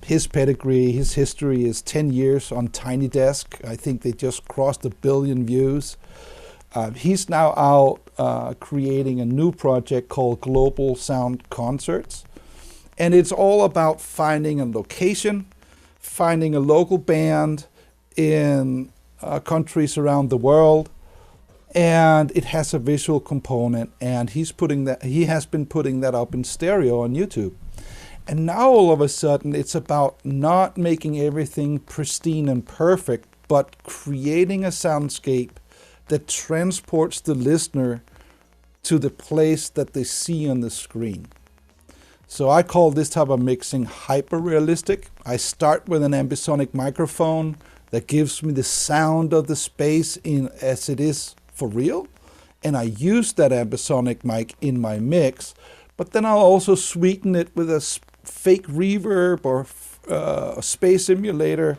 S2: His pedigree, his history is 10 years on Tiny Desk. I think they just crossed 1 billion views. He's now out creating a new project called Global Sound Concerts. And it's all about finding a location, finding a local band in countries around the world, and it has a visual component, and he has been putting that up in stereo on YouTube. And now all of a sudden it's about not making everything pristine and perfect, but creating a soundscape that transports the listener to the place that they see on the screen. So I call this type of mixing hyper-realistic. I start with an ambisonic microphone that gives me the sound of the space as it is for real. And I use that ambisonic mic in my mix, but then I'll also sweeten it with a fake reverb or a space emulator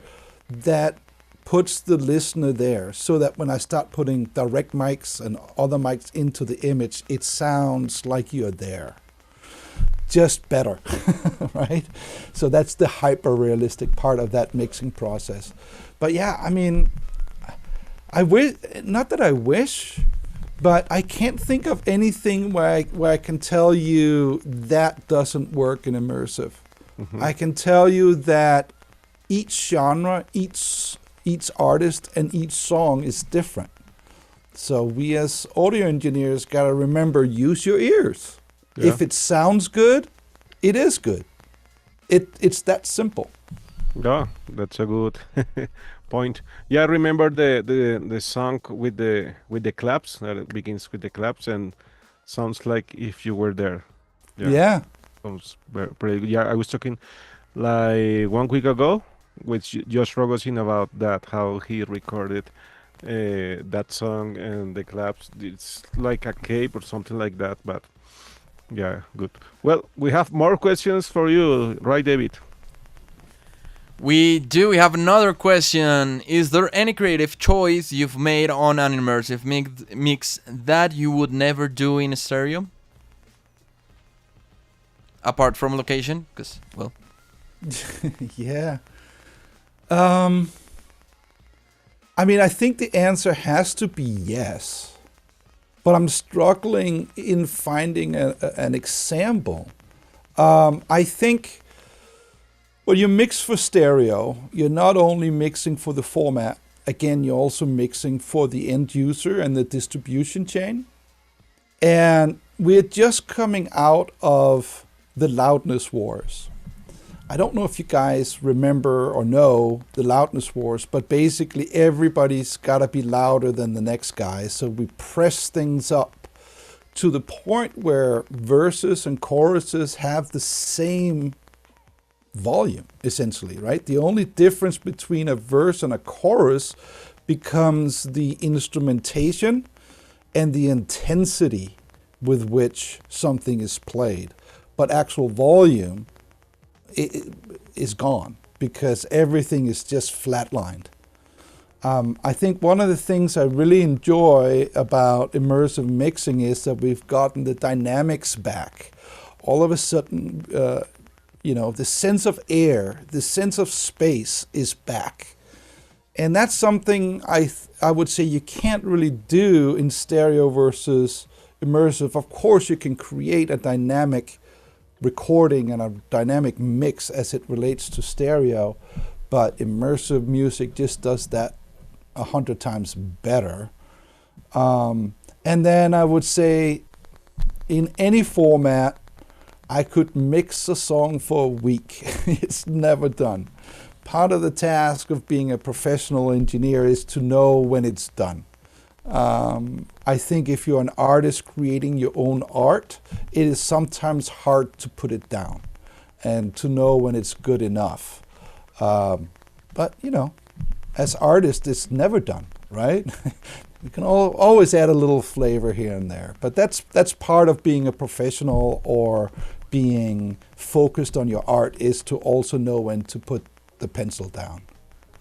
S2: that puts the listener there, so that when I start putting direct mics and other mics into the image, it sounds like you're there. Just better, right? So that's the hyper-realistic part of that mixing process. But yeah, I mean, I wish, not that I wish, but I can't think of anything where I can tell you that doesn't work in immersive. Mm-hmm. I can tell you that each genre, each artist, and each song is different. So we as audio engineers gotta remember, use your ears. Yeah. If it sounds good, it is good. It's that simple.
S1: Yeah, that's a good point. Yeah, I remember the song with the claps that begins with the claps and sounds like if you were there.
S2: Yeah.
S1: Sounds pretty good. Yeah, I was talking like 1 week ago with Josh Rogerson about that, how he recorded that song and the claps. It's like a cape or something like that, but yeah, good. Well, we have more questions for you, right, David?
S3: We do. We have another question. Is there any creative choice you've made on an immersive mix that you would never do in stereo? Apart from location? Because, well...
S2: Yeah. I mean, I think the answer has to be yes. But I'm struggling in finding an example. I think when you mix for stereo, you're not only mixing for the format, again, you're also mixing for the end user and the distribution chain. And we're just coming out of the loudness wars. I don't know if you guys remember or know the loudness wars, but basically everybody's got to be louder than the next guy. So we press things up to the point where verses and choruses have the same volume, essentially, right? The only difference between a verse and a chorus becomes the instrumentation and the intensity with which something is played. But actual volume is gone because everything is just flatlined. I think one of the things I really enjoy about immersive mixing is that we've gotten the dynamics back. All of a sudden, the sense of air, the sense of space is back. And that's something I would say you can't really do in stereo versus immersive. Of course, you can create a dynamic recording and a dynamic mix as it relates to stereo, but immersive music just does that 100 times better. And then I would say in any format, I could mix a song for a week. It's never done. Part of the task of being a professional engineer is to know when it's done. I think if you're an artist creating your own art, it is sometimes hard to put it down and to know when it's good enough. But, as artists, it's never done, right? You can always add a little flavor here and there. But that's part of being a professional or being focused on your art, is to also know when to put the pencil down.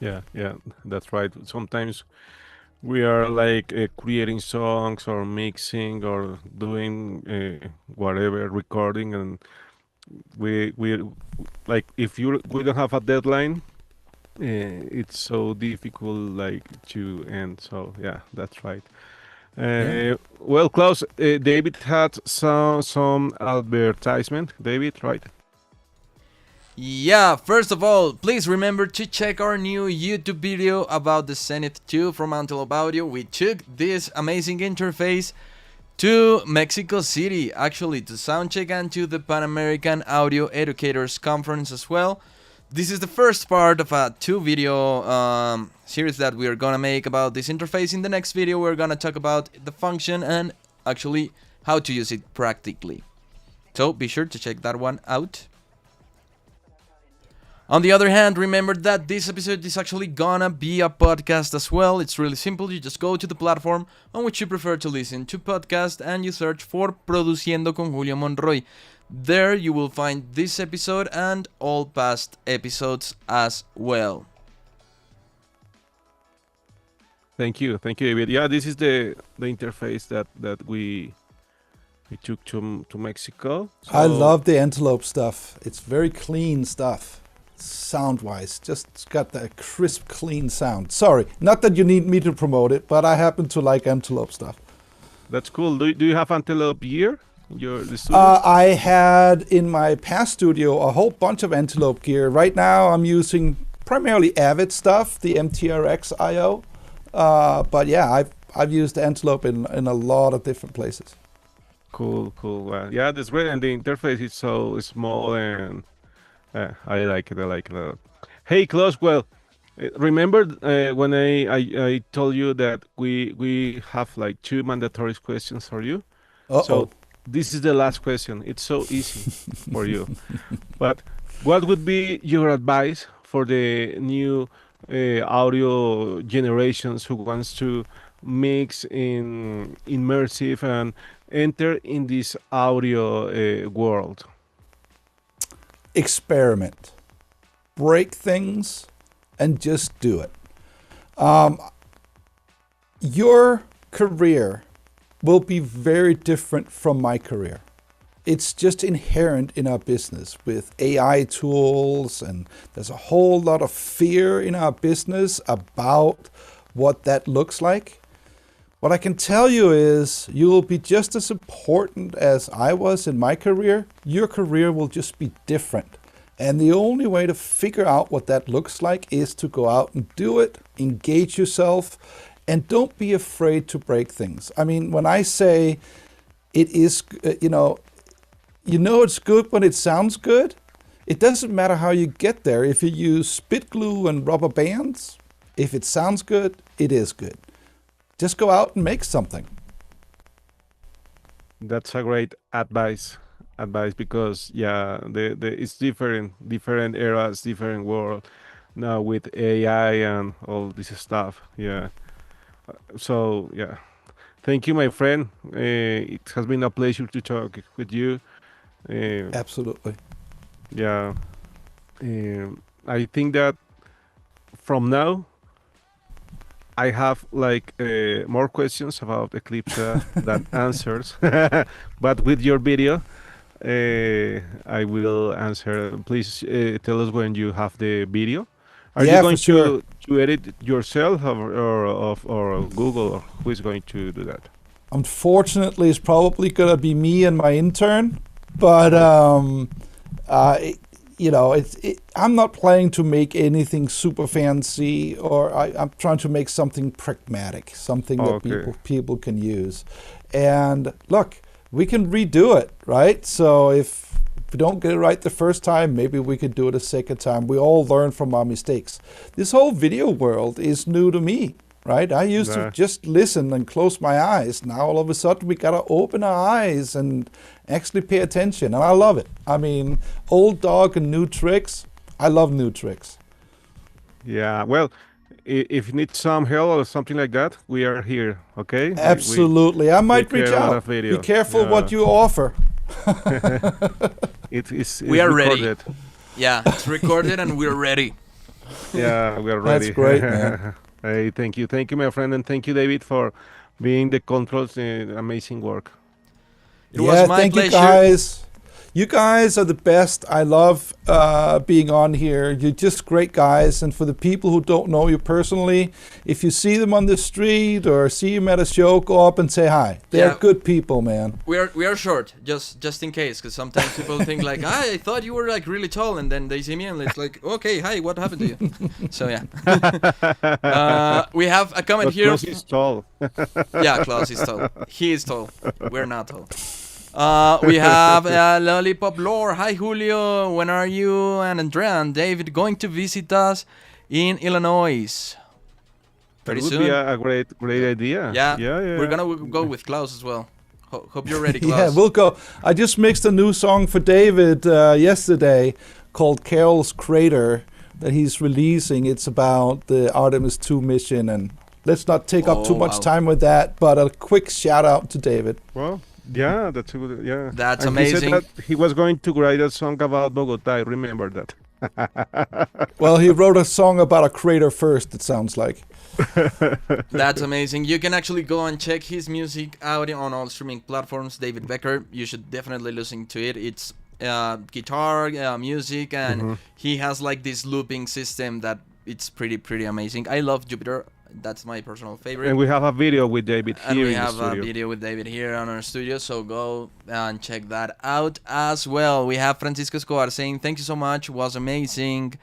S1: Yeah, that's right. Sometimes we are like creating songs or mixing or doing whatever recording, and we like if you we don't have a deadline, it's so difficult like to end. So yeah, that's right.
S2: Yeah.
S1: Well, Klaus, David had some advertisement. David, right?
S3: Yeah, first of all, please remember to check our new YouTube video about the Zenith 2 from Antelope Audio. We took this amazing interface to Mexico City, actually, to soundcheck and to the Pan American Audio Educators Conference as well. This is the first part of a 2-video series that we are gonna make about this interface. In the next video, we're gonna talk about the function and actually how to use it practically. So be sure to check that one out. On the other hand, remember that this episode is actually gonna be a podcast as well. It's really simple. You just go to the platform on which you prefer to listen to podcast and you search for Produciendo con Julio Monroy. There you will find this episode and all past episodes as well.
S1: Thank you, David. Yeah, this is the interface that we took to Mexico.
S2: I
S1: So
S2: love the Antelope stuff. It's very clean stuff, sound-wise. Just got that crisp, clean sound. Sorry, not that you need me to promote it, but I happen to like Antelope stuff.
S1: that's cool. Do you have Antelope gear in the studio?
S2: I had in my past studio a whole bunch of Antelope gear. Right now I'm using primarily Avid stuff, the MTRX IO. But yeah, I've used Antelope in a lot of different places.
S1: Cool. Yeah, that's great. And the interface is so small, and I like it. A lot. Hey, Klaus. Well, remember when I told you that we have like 2 mandatory questions for you?
S2: Uh-oh.
S1: So this is the last question. It's so easy for you. But what would be your advice for the new audio generations who wants to mix in immersive and enter in this audio world?
S2: Experiment. Break things and just do it. Your career will be very different from my career. It's just inherent in our business with AI tools, and there's a whole lot of fear in our business about what that looks like. What I can tell you is you will be just as important as I was in my career. Your career will just be different. And the only way to figure out what that looks like is to go out and do it, engage yourself, and don't be afraid to break things. I mean, when I say it is, you know it's good when it sounds good. It doesn't matter how you get there. If you use spit glue and rubber bands, if it sounds good, it is good. Just go out and make something.
S1: That's a great advice because yeah, the it's different eras, different world now with AI and all this stuff. Yeah. So yeah, thank you, my friend. It has been a pleasure to talk with you.
S2: Absolutely.
S1: Yeah, I think that from now I have like more questions about Eclipsa than answers. But with your video, I will answer. Please tell us when you have the video. Are you
S2: Yeah,
S1: going
S2: for sure.
S1: to edit it yourself, or Google, or who is going to do that?
S2: Unfortunately, it's probably going to be me and my intern. But, I'm not planning to make anything super fancy, or I'm trying to make something pragmatic, something that
S1: Okay.
S2: people can use. And look, we can redo it, right? So if we don't get it right the first time, maybe we could do it a second time. We all learn from our mistakes. This whole video world is new to me, right? I used to
S1: Yeah.
S2: just listen and close my eyes. Now all of a sudden we gotta open our eyes and actually pay attention, and I love it. I mean, old dog and new tricks. I love new tricks.
S1: Yeah. Well, if you need some help or something like that, we are here. Okay.
S2: Absolutely. I might
S1: we
S2: reach
S1: create a lot
S2: out.
S1: of video.
S2: Be careful
S1: Yeah.
S2: what you offer.
S1: It is.
S3: We
S1: it's
S3: are ready.
S1: recorded.
S3: Yeah, it's recorded and we're ready.
S1: Yeah, we are
S2: That's
S1: ready.
S2: great, man.
S1: Hey, thank you, my friend, and thank you, David, for being the controls. Amazing work.
S3: It was
S2: Yeah,
S3: my
S2: thank you
S3: pleasure.
S2: guys. You guys are the best. I love being on here. You're just great guys. And for the people who don't know you personally, if you see them on the street or see them at a show, go up and say hi. They're
S3: Yeah.
S2: good people, man.
S3: We are short, just in case, because sometimes people think like, I thought you were like really tall, and then they see me and it's like, okay, hi, what happened to you? So yeah, we have a comment
S1: But
S3: here.
S1: Klaus is tall.
S3: Yeah, Klaus is tall. He is tall. We're not tall. We have Lollipop Lore. Hi Julio, when are you and Andrea and David going to visit us in Illinois?
S1: That
S3: Pretty
S1: would
S3: soon.
S1: be a great idea.
S3: Yeah,
S1: yeah.
S3: we're gonna go with Klaus as well. Hope you're ready,
S2: Yeah,
S3: Klaus.
S2: we'll go. I just mixed a new song for David yesterday called Carol's Crater that he's releasing. It's about the Artemis 2 mission, and let's not take up too
S3: Oh,
S2: much
S3: wow.
S2: time with that, but a quick shout out to David.
S1: Well, yeah, that's a good. Yeah,
S3: That's
S1: and He
S3: amazing.
S1: said that he was going to write a song about Bogota. I remember that.
S2: Well, he wrote a song about a crater first, it sounds like.
S3: That's amazing. You can actually go and check his music out on all streaming platforms. David Becker, you should definitely listen to it. It's guitar, music, and he has like this looping system that it's pretty amazing. I love Jupiter. That's my personal favorite.
S1: And we have a video with David
S3: And
S1: here
S3: we
S1: in the
S3: have a
S1: studio.
S3: video with David here on our studio, so go and check that out as well. We have Francisco Escobar saying, thank you so much, was amazing.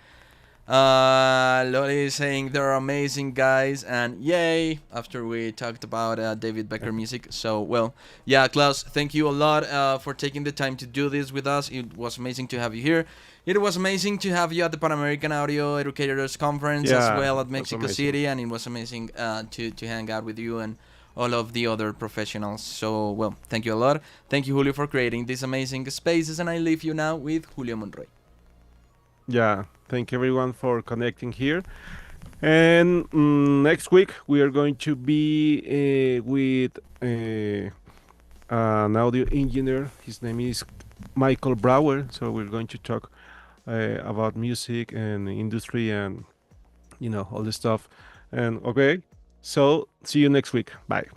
S3: Loli is saying, they're amazing guys, and yay, after we talked about David Becker music. So, well, yeah, Klaus, thank you a lot for taking the time to do this with us. It was amazing to have you here. It was amazing to have you at the Pan American Audio Educators Conference as
S1: Yeah,
S3: well at
S1: that's
S3: Mexico
S1: amazing.
S3: City, and it was amazing to hang out with you and all of the other professionals. So, well, thank you a lot. Thank you, Julio, for creating these amazing spaces, and I leave you now with Julio Monroy.
S1: Yeah, thank everyone for connecting here. And next week we are going to be with an audio engineer. His name is Michael Brower. So we're going to talk about music and industry and all the stuff. And okay, so see you next week. Bye.